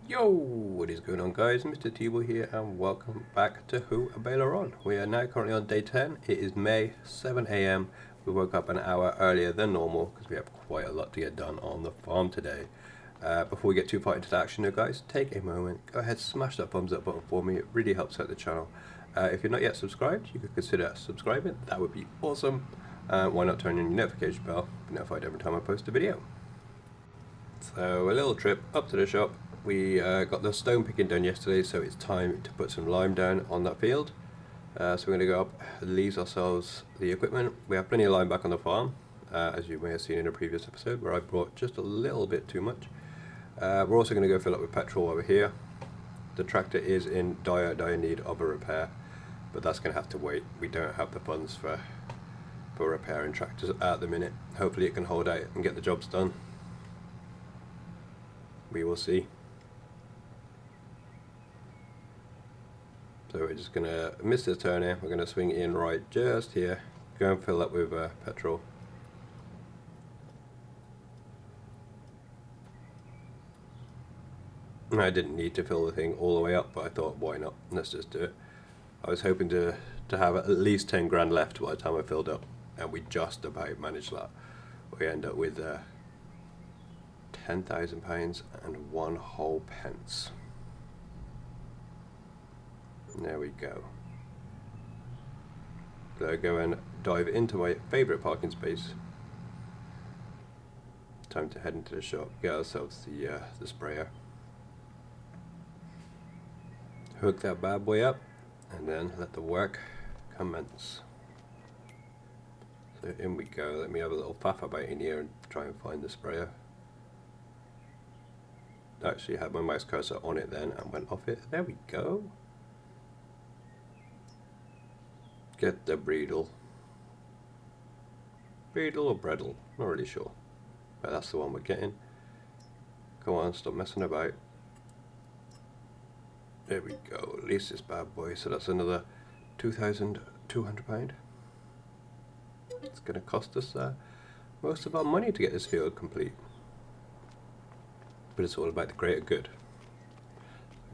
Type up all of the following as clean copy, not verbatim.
Yo, what is going on guys? Mr. Tebow here and welcome back to Haut Beyleron. We are now currently on day 10. It is May, 7 AM. We woke up an hour earlier than normal because we have quite a lot to get done on the farm today. Before we get too far into the action though guys, take a moment, go ahead, smash that thumbs up button for me. It really helps out the channel. If you're not yet subscribed, you could consider subscribing. That would be awesome. Why not turn on your notification bell, be notified every time I post a video. So a little trip up to the shop. We got the stone picking done yesterday, so it's time to put some lime down on that field. So we're going to go up, lease ourselves the equipment. We have plenty of lime back on the farm, as you may have seen in a previous episode where I brought just a little bit too much. We're also going to go fill up with petrol while we're here. The tractor is in dire need of a repair, but that's going to have to wait. We don't have the funds for repairing tractors at the minute. Hopefully it can hold out and get the jobs done. We will see. So we're just going to miss this turn here, we're going to swing in right just here, go and fill up with petrol. I didn't need to fill the thing all the way up, but I thought why not, let's just do it. I was hoping to have at least 10 grand left by the time I filled up, and we just about managed that. We end up with £10,000 and 1 whole pence. There we go. So go and dive into my favourite parking space. Time to head into the shop, get ourselves the sprayer. Hook that bad boy up and then let the work commence. So in we go. Let me have a little faff about in here and try and find the sprayer. Actually had my mouse cursor on it then and went off it. There we go. Get the bridle. Bridle or bredle, not really sure. But that's the one we're getting. Go on, stop messing about. There we go, lease this bad boy. So that's another £2,200. It's going to cost us most of our money to get this field complete. But it's all about the greater good.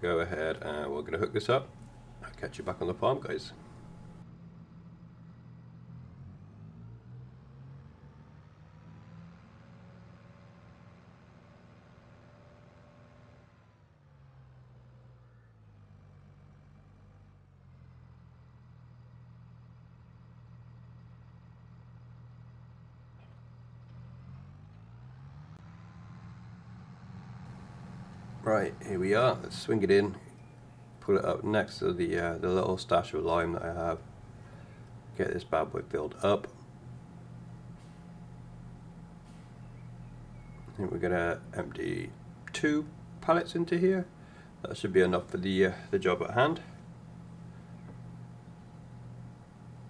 Go ahead and we're going to hook this up. I'll catch you back on the farm guys. Right, here we are. Let's swing it in, pull it up next to the little stash of lime that I have. Get this bad boy filled up. I think we're gonna empty 2 pallets into here. That should be enough for the job at hand.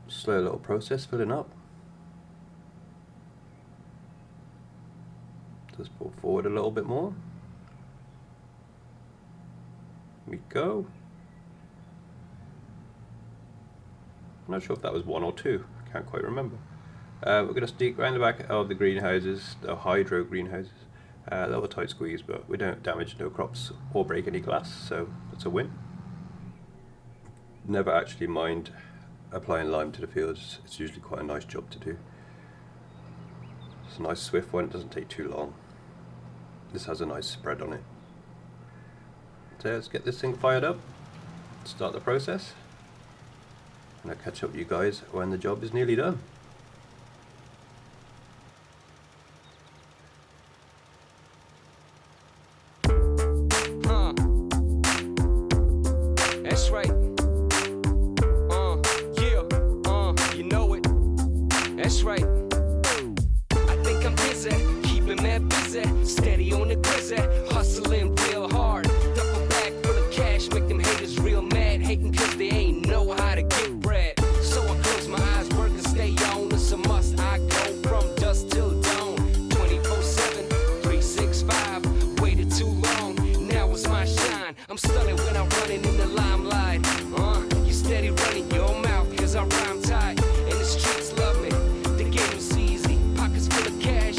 Slow little process filling up. Just pull forward a little bit more. We go. I'm not sure if that was 1 or 2, I can't quite remember. We're going to stick around the back of the greenhouses, the hydro greenhouses. A little tight squeeze, but we don't damage no crops or break any glass, so that's a win. Never actually mind applying lime to the fields, it's usually quite a nice job to do. It's a nice swift one, it doesn't take too long. This has a nice spread on it. So let's get this thing fired up, start the process, and I'll catch up with you guys when the job is nearly done. That's right. Yeah. You know it. That's right. I think I'm busy, keeping that busy, steady on the grizzly, hustling real hard. Make them haters real mad, hating cause they ain't know how to get bread. So I close my eyes, work and stay on. It's a must, I go from dusk till dawn, 24/7, 365. Waited too long, now it's my shine. I'm stunning when I'm running in the limelight. You steady running your mouth cause I rhyme tight, and the streets love me. The game is easy, pockets full of cash.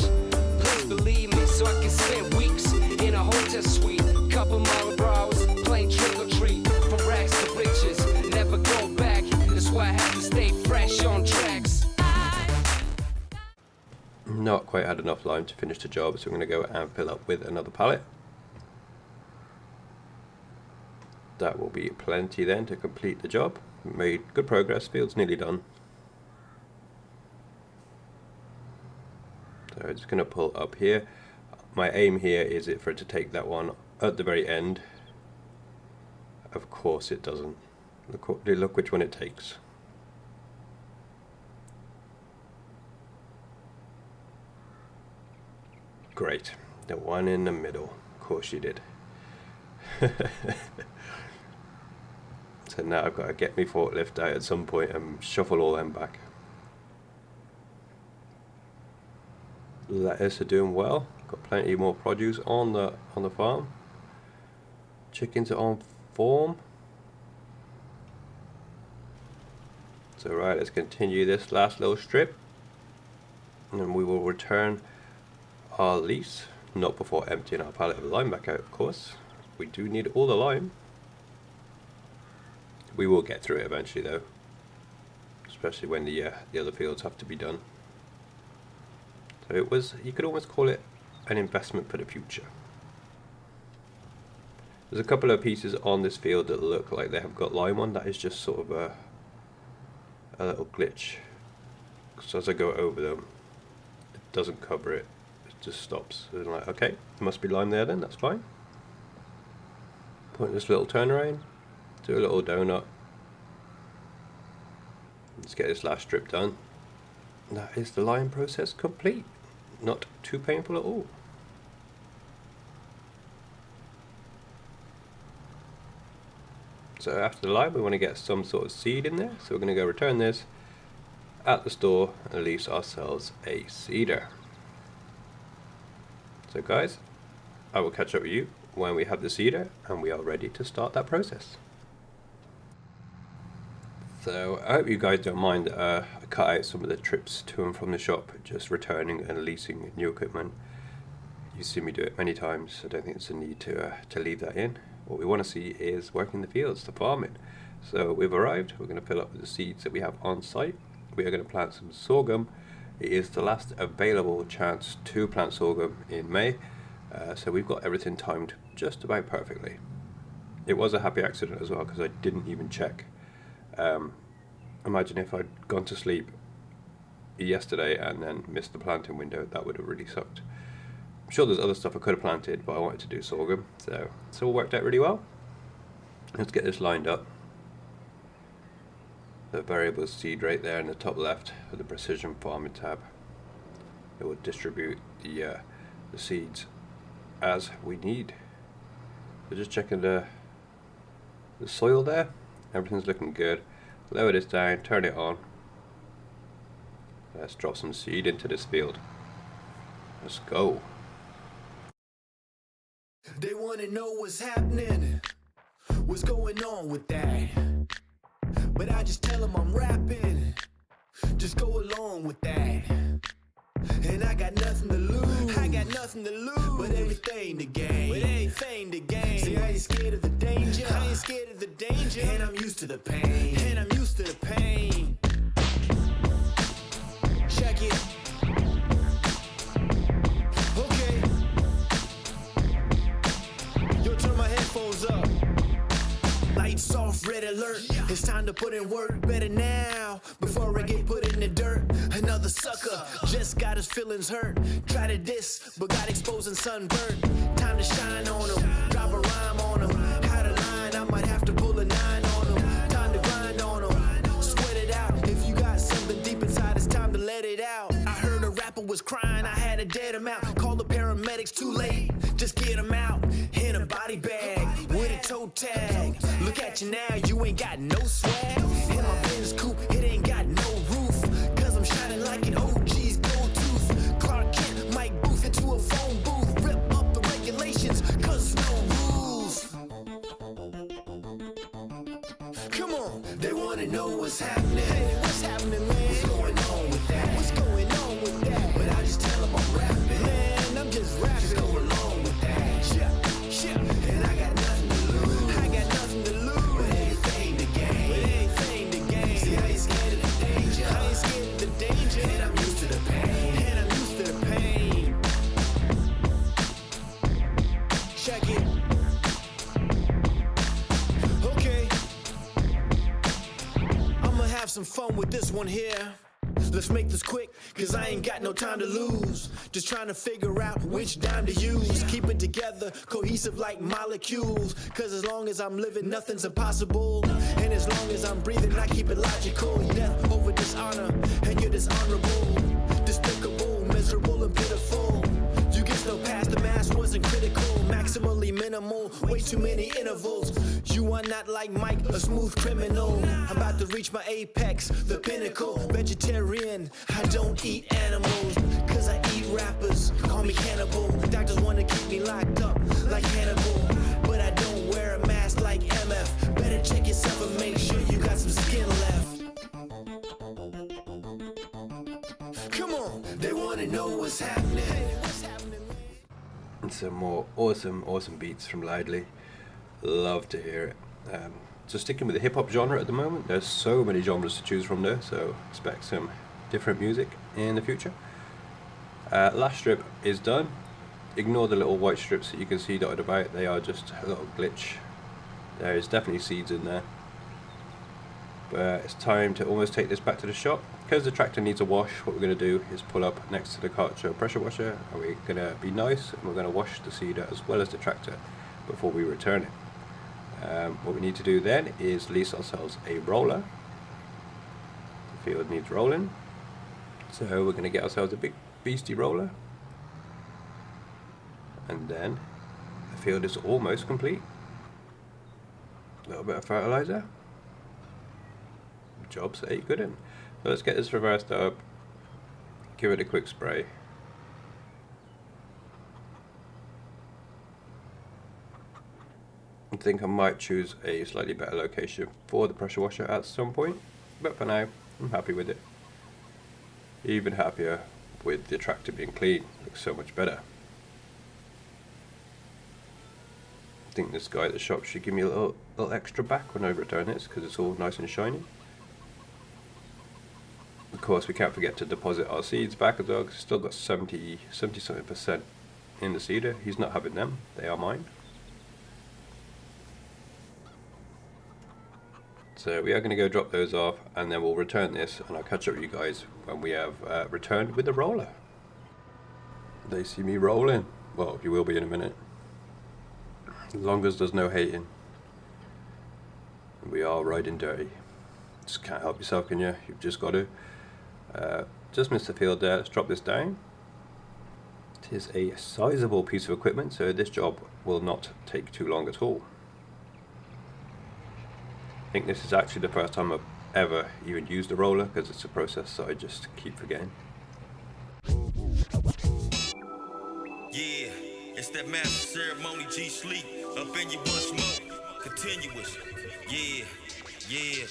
Please believe me, so I can spend weeks in a hotel suite. couple more bros, plain trick or treat, from rags to riches, never go back. That's why I have to stay fresh on tracks. Not quite had enough lime to finish the job, so I'm going to go and fill up with another pallet. That will be plenty then to complete the job. Made good progress, field's nearly done. So I'm just going to pull up here. My aim here is for it to take that one at the very end. Of course it doesn't. Look which one it takes. Great, the one in the middle. Of course you did. So now I've got to get my forklift out at some point and shuffle all them back. Lettuce are doing well. Got plenty more produce on the farm. Chickens are on form. So right, let's continue this last little strip, and then we will return our lease. Not before emptying our pallet of lime back out, of course. We do need all the lime. We will get through it eventually, though, especially when the other fields have to be done. So it was, you could almost call it an investment for the future. There's a couple of pieces on this field that look like they have got lime on. That is just sort of a little glitch. So as I go over them, it doesn't cover it. It just stops. So I'm like, okay, there must be lime there then. That's fine. Point this little turnaround. Do a little donut. Let's get this last strip done. That is the lime process complete. Not too painful at all. So after the lime, we want to get some sort of seed in there. So we're going to go return this at the store and lease ourselves a seeder. So guys, I will catch up with you when we have the seeder and we are ready to start that process. So I hope you guys don't mind I cut out some of the trips to and from the shop, just returning and leasing new equipment. You've seen me do it many times, so I don't think there's a need to leave that in. What we want to see is working the fields to farm it. So we've arrived, we're going to fill up with the seeds that we have on site. We are going to plant some sorghum. It is the last available chance to plant sorghum in May, so we've got everything timed just about perfectly. It was a happy accident as well because I didn't even check. Imagine if I'd gone to sleep yesterday and then missed the planting window. That would have really sucked. I'm sure there's other stuff I could have planted, but I wanted to do sorghum, so it's all worked out really well. Let's get this lined up. The variable seed right there in the top left of the precision farming tab. It will distribute the seeds as we need. So just checking the soil there. Everything's looking good. Lower this down, turn it on. Let's drop some seed into this field. Let's go. They wanna know what's happening, what's going on with that. But I just tell them I'm rapping, just go along with that. And I got nothing to lose, I got nothing to lose, but everything to gain, but everything to gain. See, I ain't scared of the danger, I ain't scared of the danger, and I'm used to the pain, and I'm used to the pain. Check it. Okay. Yo, turn my headphones up. Lights off, red alert. It's time to put in work better now before I get put in the dirt. Another sucker just got his feelings hurt. Try to diss, but got exposed and sunburned. Time to shine on him, drop a rhyme on him. How to line, I might have to pull a 9 on him. Time to grind on him, sweat it out. If you got something deep inside, it's time to let it out. I heard a rapper was crying, I had to dead him out. Call the paramedics, too late, just get him out. In a body bag, with a toe tag. Look at you now, you ain't got no swag. In my Benz coupe, it ain't got no roof. Cause I'm shining like an OG's gold tooth. Clark Kent, Mike Booth into a phone booth. Rip up the regulations, cause no rules. Come on, they wanna know what's happening. Hey, what's happening, man? What's going on with that? What's going on with that? But I just tell them I'm rapping. Man, I'm just rapping. Just go along with that. Yeah, yeah. And I check it. Okay, I'ma have some fun with this one here. Let's make this quick, cause I ain't got no time to lose. Just trying to figure out which dime to use. Keep it together, cohesive like molecules. Cause as long as I'm living, nothing's impossible. And as long as I'm breathing, I keep it logical. Death over dishonor, and you're dishonorable. Despicable, miserable, and pitiful. You get no past, the mass wasn't critical. Maximally minimal, way too many intervals. You are not like Mike, a smooth criminal. I'm about to reach my apex, the pinnacle. Vegetarian, I don't eat animals. Cause I eat rappers, call me cannibal. Doctors wanna keep me locked up like Hannibal. But I don't wear a mask like MF. Better check yourself and make sure you got some skin left. Come on, they wanna know what's happening. And some more awesome beats from Lively. Love to hear it. So sticking with the hip hop genre at the moment, there's so many genres to choose from there, so expect some different music in the future. Last strip is done. Ignore the little white strips that you can see dotted about, they are just a little glitch. There is definitely seeds in there. But it's time to almost take this back to the shop. Because the tractor needs a wash, what we're going to do is pull up next to the Karcher pressure washer, and we're going to be nice and we're going to wash the seeder as well as the tractor before we return it. What we need to do then is lease ourselves a roller. The field needs rolling, so we're going to get ourselves a big beastie roller, and then the field is almost complete. A little bit of fertilizer, job say good in. So let's get this reversed up, give it a quick spray. I think I might choose a slightly better location for the pressure washer at some point, but for now I'm happy with it. Even happier with the tractor being clean, looks so much better. I think this guy at the shop should give me a little extra back when I return this, because it's all nice and shiny. Of course, we can't forget to deposit our seeds back as well, because it's still got 70 something percent in the seeder. He's not having them, they are mine. So we are going to go drop those off, and then we'll return this, and I'll catch up with you guys when we have returned with the roller. They see me rolling. Well, you will be in a minute. As long as there's no hating. We are riding dirty. Just can't help yourself, can you? You've just got to. Just missed the field there. Let's drop this down. It is a sizable piece of equipment, so this job will not take too long at all. I think this is actually the first time I've ever even used a roller, because it's a process that I just keep forgetting. Yeah, it's that master ceremony G Sleep up in you once more, continuous. Yeah, yeah.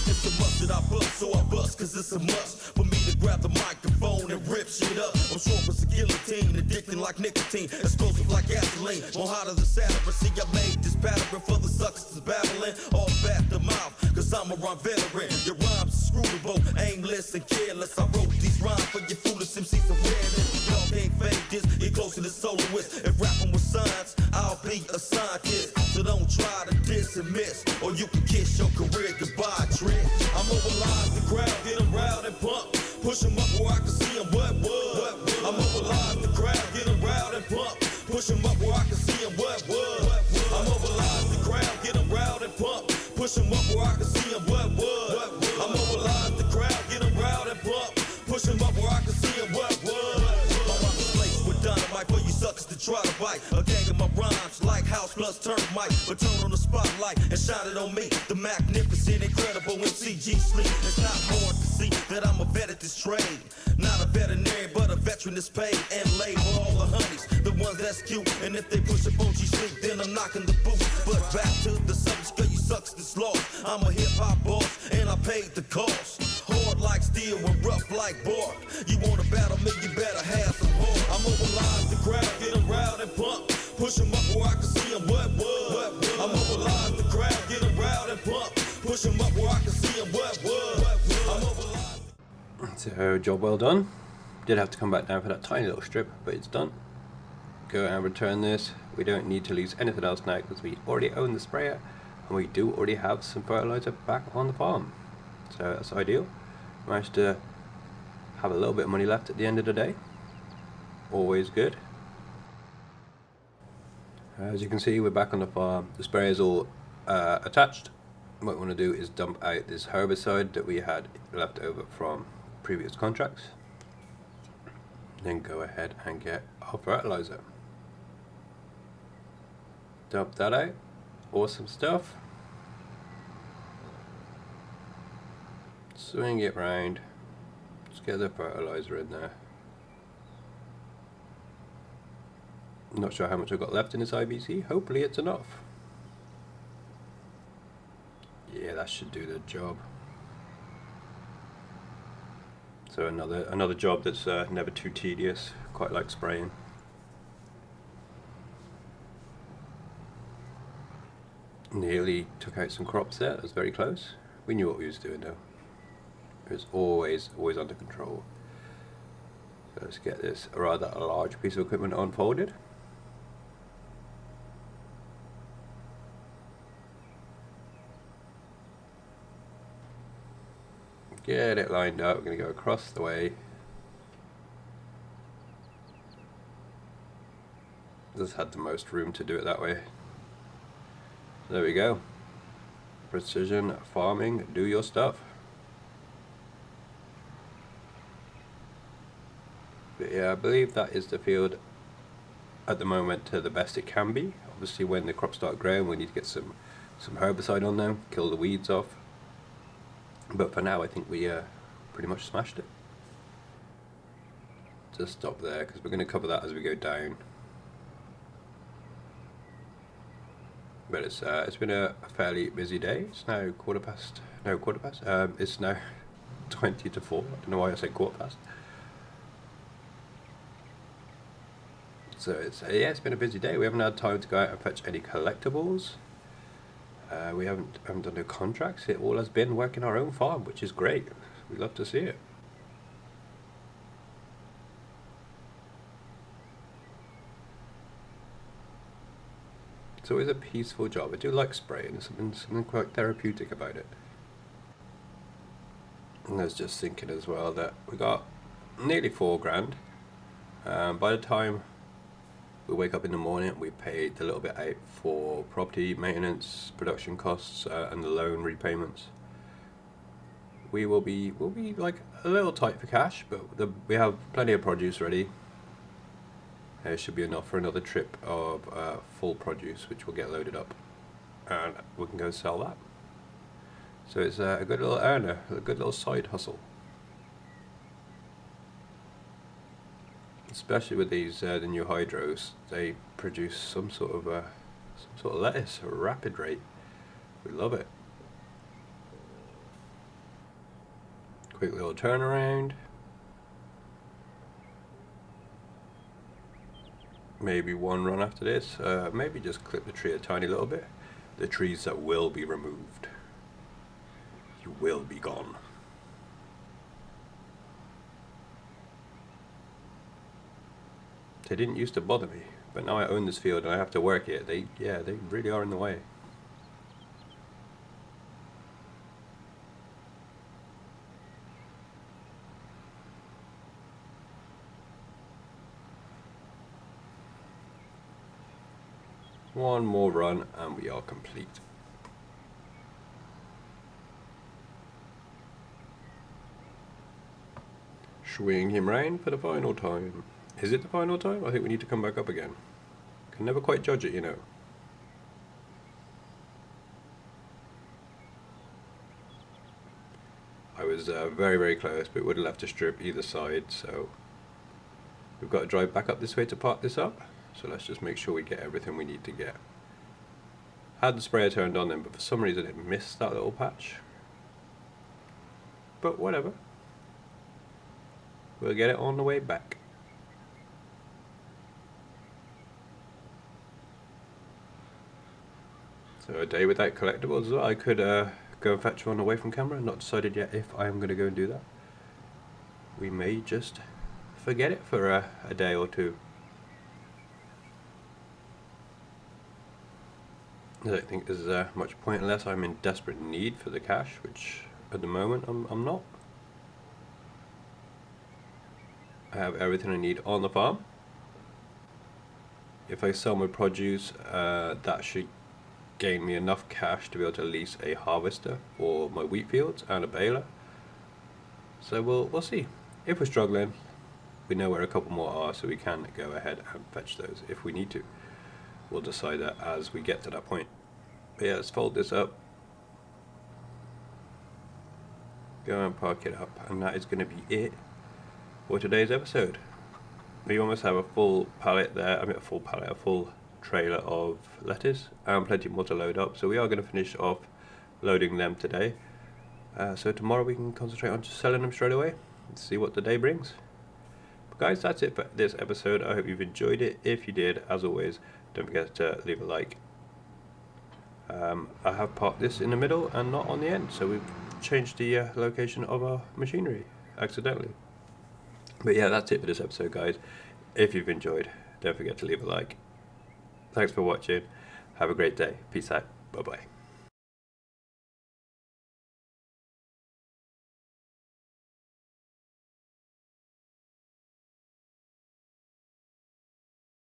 It's a must that I bust, so I bust, cause it's a must for me to grab the microphone and rip shit up. I'm short as a guillotine, addicting like nicotine, explosive like gasoline, more hotter than Saturn. See, I made this pattern for the suckers that's battling off at the mouth, cause I'm a rhyme veteran. Your rhymes are scrutable, aimless and careless. I wrote these rhymes for your foolish MCs awareness. Y'all can't fake this, you're close to the soloist. If rapping was science, I'll be a scientist. So don't try to diss and miss, or you can kiss your career goodbye, trick. I mobilize the crowd, get them riled and pumped. Push them up where I can see them, what? I mobilize the crowd, get them riled and pumped. Push them up where I can see them, what? I mobilize the crowd, get them riled and pumped. Push them up where I can see them, what? I mobilize the crowd, get them riled and pumped. Push them up where I can see them, what? My rhymes are laced with dynamite for you suckers to try to bite. A gang of my rhymes like house plus termite, but turn on the spotlight and shine it on me. The magnificent, incredible MCG Sleep. It's not hard to see that I'm a vet at this trade. Not a veterinarian, but a veteran that's paid and laid for all the honeys, the ones that's cute. And if they push up on G Sleep, then I'm knocking the boot. But back to the subject, cause you sucks that's lost. I'm a hip hop boss, and I paid the cost. Hard like steel and rough like bark. You wanna battle me, you better have some heart. I mobilize the crowd, get them riled and pumped. Push them up where I can see them, what? I mobilize the crowd, get them riled and pumped. push them up where I can see them. What? I'm over. So job well done. Did have to come back down for that tiny little strip, but it's done. Go and return this. We don't need to lease anything else now because we already own the sprayer and we do already have some fertilizer back on the farm. So that's ideal. Managed to have a little bit of money left at the end of the day. Always good. As you can see, we're back on the farm. The sprayer is all attached. What we want to do is dump out this herbicide that we had left over from previous contracts. Then go ahead and get our fertilizer. Dump that out. Awesome stuff. Swing it round. Just get the fertilizer in there. I'm not sure how much I've got left in this IBC. Hopefully it's enough. Yeah, that should do the job. So another job that's never too tedious. Quite like spraying. Nearly took out some crops there. That was very close. We knew what we was doing though. It was always under control. So let's get this rather large piece of equipment unfolded. Get it lined up. We're going to go across the way. Just had the most room to do it that way. There we go. Precision farming. Do your stuff. But yeah, I believe that is the field at the moment to the best it can be. Obviously when the crops start growing we need to get some herbicide on them, kill the weeds off. But for now I think we pretty much smashed it. Just stop there because we're going to cover that as we go down. But it's been a fairly busy day. It's now quarter past. It's now 20 to 4. I don't know why I said quarter past. So it's been a busy day. We haven't had time to go out and fetch any collectibles. We haven't done no contracts. It all has been working our own farm, which is great. We love to see it. It's always a peaceful job. I do like spraying. There's something quite therapeutic about it. And I was just thinking as well that we got nearly $4 grand. By the time we wake up in the morning, we paid a little bit out for property maintenance, production costs, and the loan repayments. We'll be like a little tight for cash, but we have plenty of produce ready. It should be enough for another trip of full produce, which will get loaded up, and we can go sell that. So it's a good little earner, a good little side hustle. Especially with these the new hydros, they produce some sort of lettuce at a rapid rate. We love it. Quick little turnaround. Maybe one run after this. Maybe just clip the tree a tiny little bit. The trees that will be removed. You will be gone. They didn't used to bother me, but now I own this field and I have to work it. They really are in the way. One more run and we are complete. Swing him round for the final time. Is it the final time? I think we need to come back up again. Can never quite judge it, you know. I was very, very close, but would have left a strip either side, so we've got to drive back up this way to park this up. So let's just make sure we get everything we need to get. Had the sprayer turned on then, but for some reason it missed that little patch. But whatever. We'll get it on the way back. So a day without collectibles. I could go and fetch one away from camera. Not decided yet if I am going to go and do that. We may just forget it for a day or two. I don't think there's much point unless I'm in desperate need for the cash, which at the moment I'm not. I have everything I need on the farm. If I sell my produce, that should gain me enough cash to be able to lease a harvester for my wheat fields and a baler. So we'll see. If we're struggling, we know where a couple more are, so we can go ahead and fetch those if we need to. We'll decide that as we get to that point. But yeah, let's fold this up, go and park it up, and that is going to be it for today's episode. We almost have a full pallet there, a full trailer of lettuce and plenty more to load up, so we are going to finish off loading them today. So tomorrow we can concentrate on just selling them straight away and see what the day brings. But guys, that's it for this episode. I hope you've enjoyed it. If you did, as always, don't forget to leave a like. I have parked this in the middle and not on the end, so we've changed the location of our machinery accidentally. But yeah, that's it for this episode, guys. If you've enjoyed, don't forget to leave a like. Thanks for watching. Have a great day. Peace out. Bye bye.